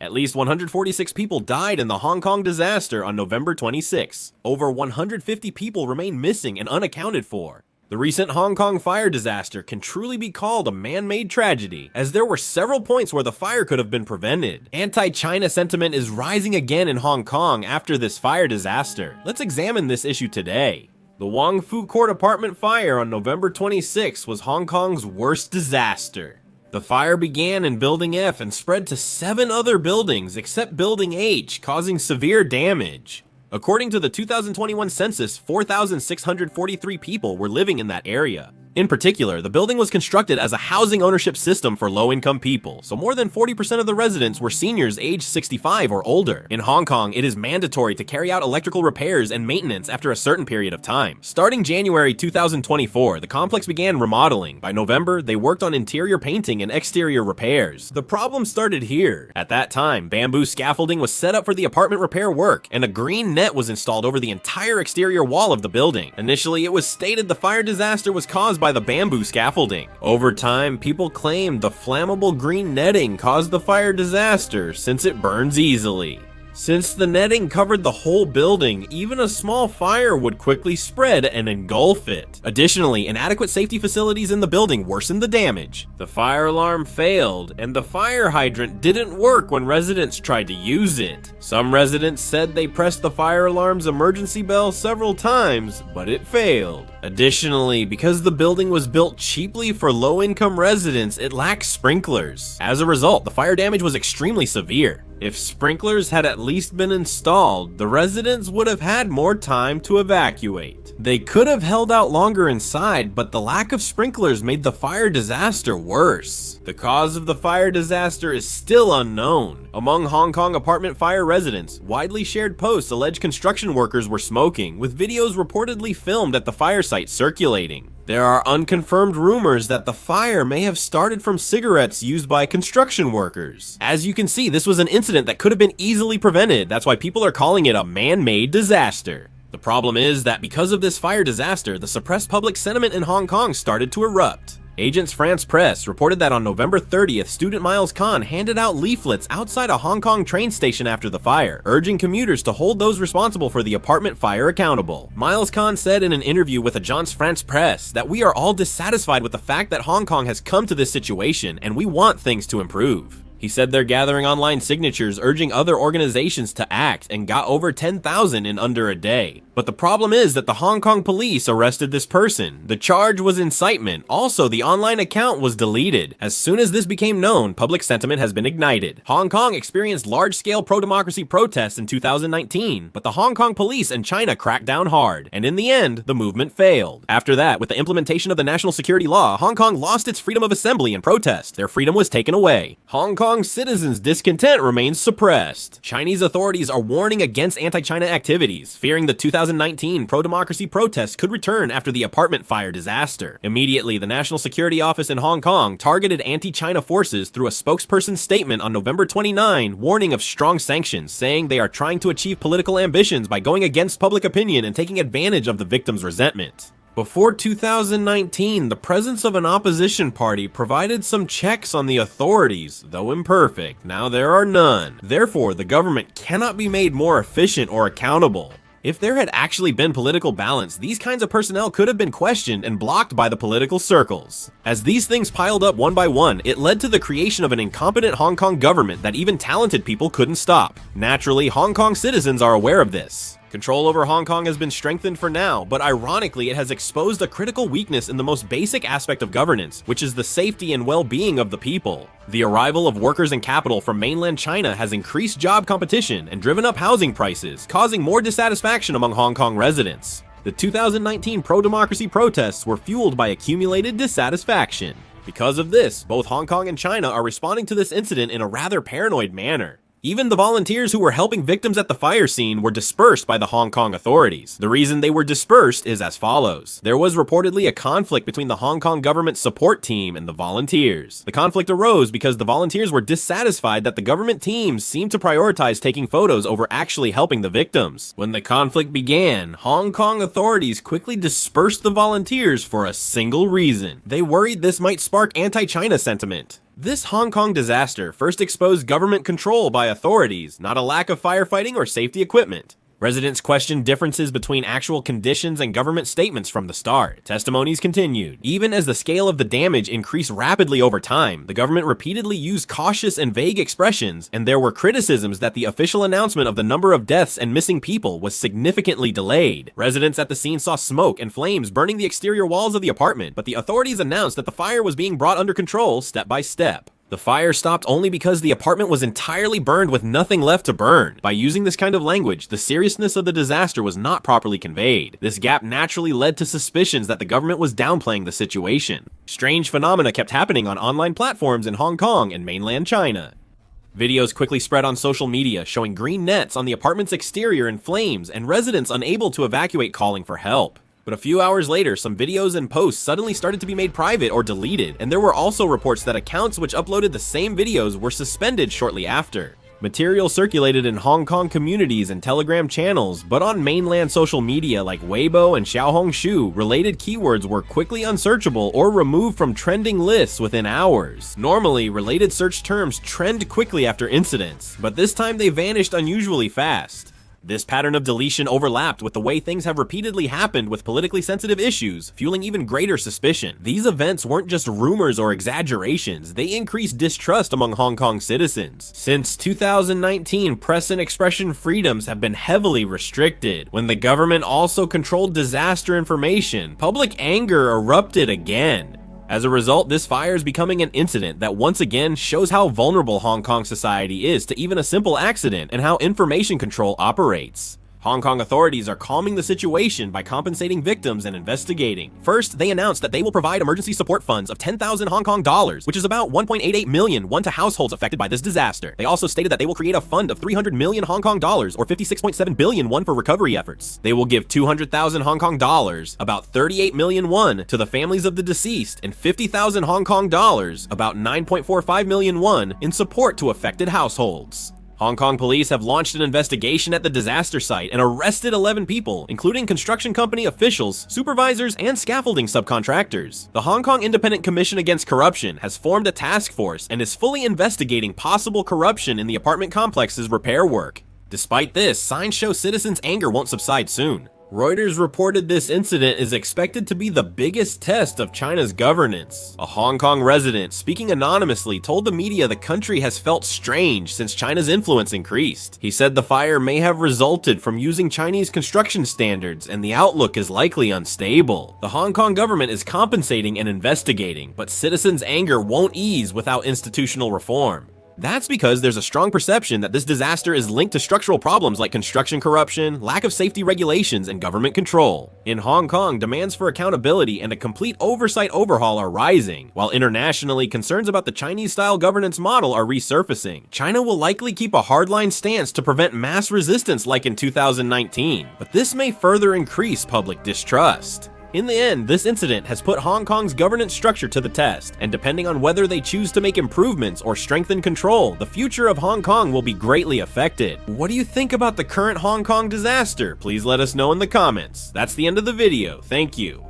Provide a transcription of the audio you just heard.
At least 146 people died in the Hong Kong disaster on November 26. Over 150 people remain missing and unaccounted for. The recent Hong Kong fire disaster can truly be called a man-made tragedy, as there were several points where the fire could have been prevented. Anti-China sentiment is rising again in Hong Kong after this fire disaster. Let's examine this issue today. The Wong Fu Court apartment fire on November 26 was Hong Kong's worst disaster. The fire began in Building F and spread to 7 other buildings except Building H, causing severe damage. According to the 2021 census, 4,643 people were living in that area. In particular, the building was constructed as a housing ownership system for low-income people, so more than 40% of the residents were seniors aged 65 or older. In Hong Kong, it is mandatory to carry out electrical repairs and maintenance after a certain period of time. Starting January 2024, the complex began remodeling. By November, they worked on interior painting and exterior repairs. The problem started here. At that time, bamboo scaffolding was set up for the apartment repair work, and a green net was installed over the entire exterior wall of the building. Initially, it was stated the fire disaster was caused by the bamboo scaffolding. Over time, people claimed the flammable green netting caused the fire disaster since it burns easily. Since the netting covered the whole building, even a small fire would quickly spread and engulf it. Additionally, inadequate safety facilities in the building worsened the damage. The fire alarm failed, and the fire hydrant didn't work when residents tried to use it. Some residents said they pressed the fire alarm's emergency bell several times, but it failed. Additionally, because the building was built cheaply for low-income residents, it lacked sprinklers. As a result, the fire damage was extremely severe. If sprinklers had at least been installed, the residents would have had more time to evacuate. They could have held out longer inside, but the lack of sprinklers made the fire disaster worse. The cause of the fire disaster is still unknown. Among Hong Kong apartment fire residents, widely shared posts allege construction workers were smoking, with videos reportedly filmed at the fire site circulating. There are unconfirmed rumors that the fire may have started from cigarettes used by construction workers. As you can see, this was an incident that could have been easily prevented. That's why people are calling it a man-made disaster. The problem is that because of this fire disaster, the suppressed public sentiment in Hong Kong started to erupt. Agence France Presse reported that on November 30th, student Miles Khan handed out leaflets outside a Hong Kong train station after the fire, urging commuters to hold those responsible for the apartment fire accountable. Miles Khan said in an interview with Agence France Presse that we are all dissatisfied with the fact that Hong Kong has come to this situation and we want things to improve. He said they're gathering online signatures urging other organizations to act and got over 10,000 in under a day. But the problem is that the Hong Kong police arrested this person. The charge was incitement. Also, the online account was deleted. As soon as this became known, public sentiment has been ignited. Hong Kong experienced large-scale pro-democracy protests in 2019, but the Hong Kong police and China cracked down hard, and in the end, the movement failed. After that, with the implementation of the national security law, Hong Kong lost its freedom of assembly and protest. Their freedom was taken away. Hong Kong citizens' discontent remains suppressed. Chinese authorities are warning against anti-China activities, fearing the 2019 pro-democracy protests could return after the apartment fire disaster. Immediately, the National Security Office in Hong Kong targeted anti-China forces through a spokesperson's statement on November 29, warning of strong sanctions, saying they are trying to achieve political ambitions by going against public opinion and taking advantage of the victims' resentment. Before 2019, the presence of an opposition party provided some checks on the authorities, though imperfect. Now there are none. Therefore, the government cannot be made more efficient or accountable. If there had actually been political balance, these kinds of personnel could have been questioned and blocked by the political circles. As these things piled up one by one, it led to the creation of an incompetent Hong Kong government that even talented people couldn't stop. Naturally, Hong Kong citizens are aware of this. Control over Hong Kong has been strengthened for now, but ironically it has exposed a critical weakness in the most basic aspect of governance, which is the safety and well-being of the people. The arrival of workers and capital from mainland China has increased job competition and driven up housing prices, causing more dissatisfaction among Hong Kong residents. The 2019 pro-democracy protests were fueled by accumulated dissatisfaction. Because of this, both Hong Kong and China are responding to this incident in a rather paranoid manner. Even the volunteers who were helping victims at the fire scene were dispersed by the Hong Kong authorities. The reason they were dispersed is as follows. There was reportedly a conflict between the Hong Kong government support team and the volunteers. The conflict arose because the volunteers were dissatisfied that the government teams seemed to prioritize taking photos over actually helping the victims. When the conflict began, Hong Kong authorities quickly dispersed the volunteers for a single reason. They worried this might spark anti-China sentiment. This Hong Kong disaster first exposed government control by authorities, not a lack of firefighting or safety equipment. Residents questioned differences between actual conditions and government statements from the start. Testimonies continued. Even as the scale of the damage increased rapidly over time, the government repeatedly used cautious and vague expressions, and there were criticisms that the official announcement of the number of deaths and missing people was significantly delayed. Residents at the scene saw smoke and flames burning the exterior walls of the apartment, but the authorities announced that the fire was being brought under control step by step. The fire stopped only because the apartment was entirely burned with nothing left to burn. By using this kind of language, the seriousness of the disaster was not properly conveyed. This gap naturally led to suspicions that the government was downplaying the situation. Strange phenomena kept happening on online platforms in Hong Kong and mainland China. Videos quickly spread on social media showing green nets on the apartment's exterior in flames and residents unable to evacuate calling for help. But a few hours later, some videos and posts suddenly started to be made private or deleted, and there were also reports that accounts which uploaded the same videos were suspended shortly after. Material circulated in Hong Kong communities and Telegram channels, but on mainland social media like Weibo and Xiaohongshu, related keywords were quickly unsearchable or removed from trending lists within hours. Normally, related search terms trend quickly after incidents, but this time they vanished unusually fast. This pattern of deletion overlapped with the way things have repeatedly happened with politically sensitive issues, fueling even greater suspicion. These events weren't just rumors or exaggerations, they increased distrust among Hong Kong citizens. Since 2019, press and expression freedoms have been heavily restricted. When the government also controlled disaster information, public anger erupted again. As a result, this fire is becoming an incident that once again shows how vulnerable Hong Kong society is to even a simple accident and how information control operates. Hong Kong authorities are calming the situation by compensating victims and investigating. First, they announced that they will provide emergency support funds of 10,000 Hong Kong dollars, which is about 1.88 million won to households affected by this disaster. They also stated that they will create a fund of 300 million Hong Kong dollars or 56.7 billion won for recovery efforts. They will give 200,000 Hong Kong dollars, about 38 million won, to the families of the deceased and 50,000 Hong Kong dollars, about 9.45 million won, in support to affected households. Hong Kong police have launched an investigation at the disaster site and arrested 11 people, including construction company officials, supervisors, and scaffolding subcontractors. The Hong Kong Independent Commission Against Corruption has formed a task force and is fully investigating possible corruption in the apartment complex's repair work. Despite this, signs show citizens' anger won't subside soon. Reuters reported this incident is expected to be the biggest test of China's governance. A Hong Kong resident, speaking anonymously, told the media the country has felt strange since China's influence increased. He said the fire may have resulted from using Chinese construction standards and the outlook is likely unstable. The Hong Kong government is compensating and investigating, but citizens' anger won't ease without institutional reform. That's because there's a strong perception that this disaster is linked to structural problems like construction corruption, lack of safety regulations, and government control. In Hong Kong, demands for accountability and a complete oversight overhaul are rising, while internationally, concerns about the Chinese-style governance model are resurfacing. China will likely keep a hardline stance to prevent mass resistance like in 2019, but this may further increase public distrust. In the end, this incident has put Hong Kong's governance structure to the test, and depending on whether they choose to make improvements or strengthen control, the future of Hong Kong will be greatly affected. What do you think about the current Hong Kong disaster? Please let us know in the comments. That's the end of the video. Thank you.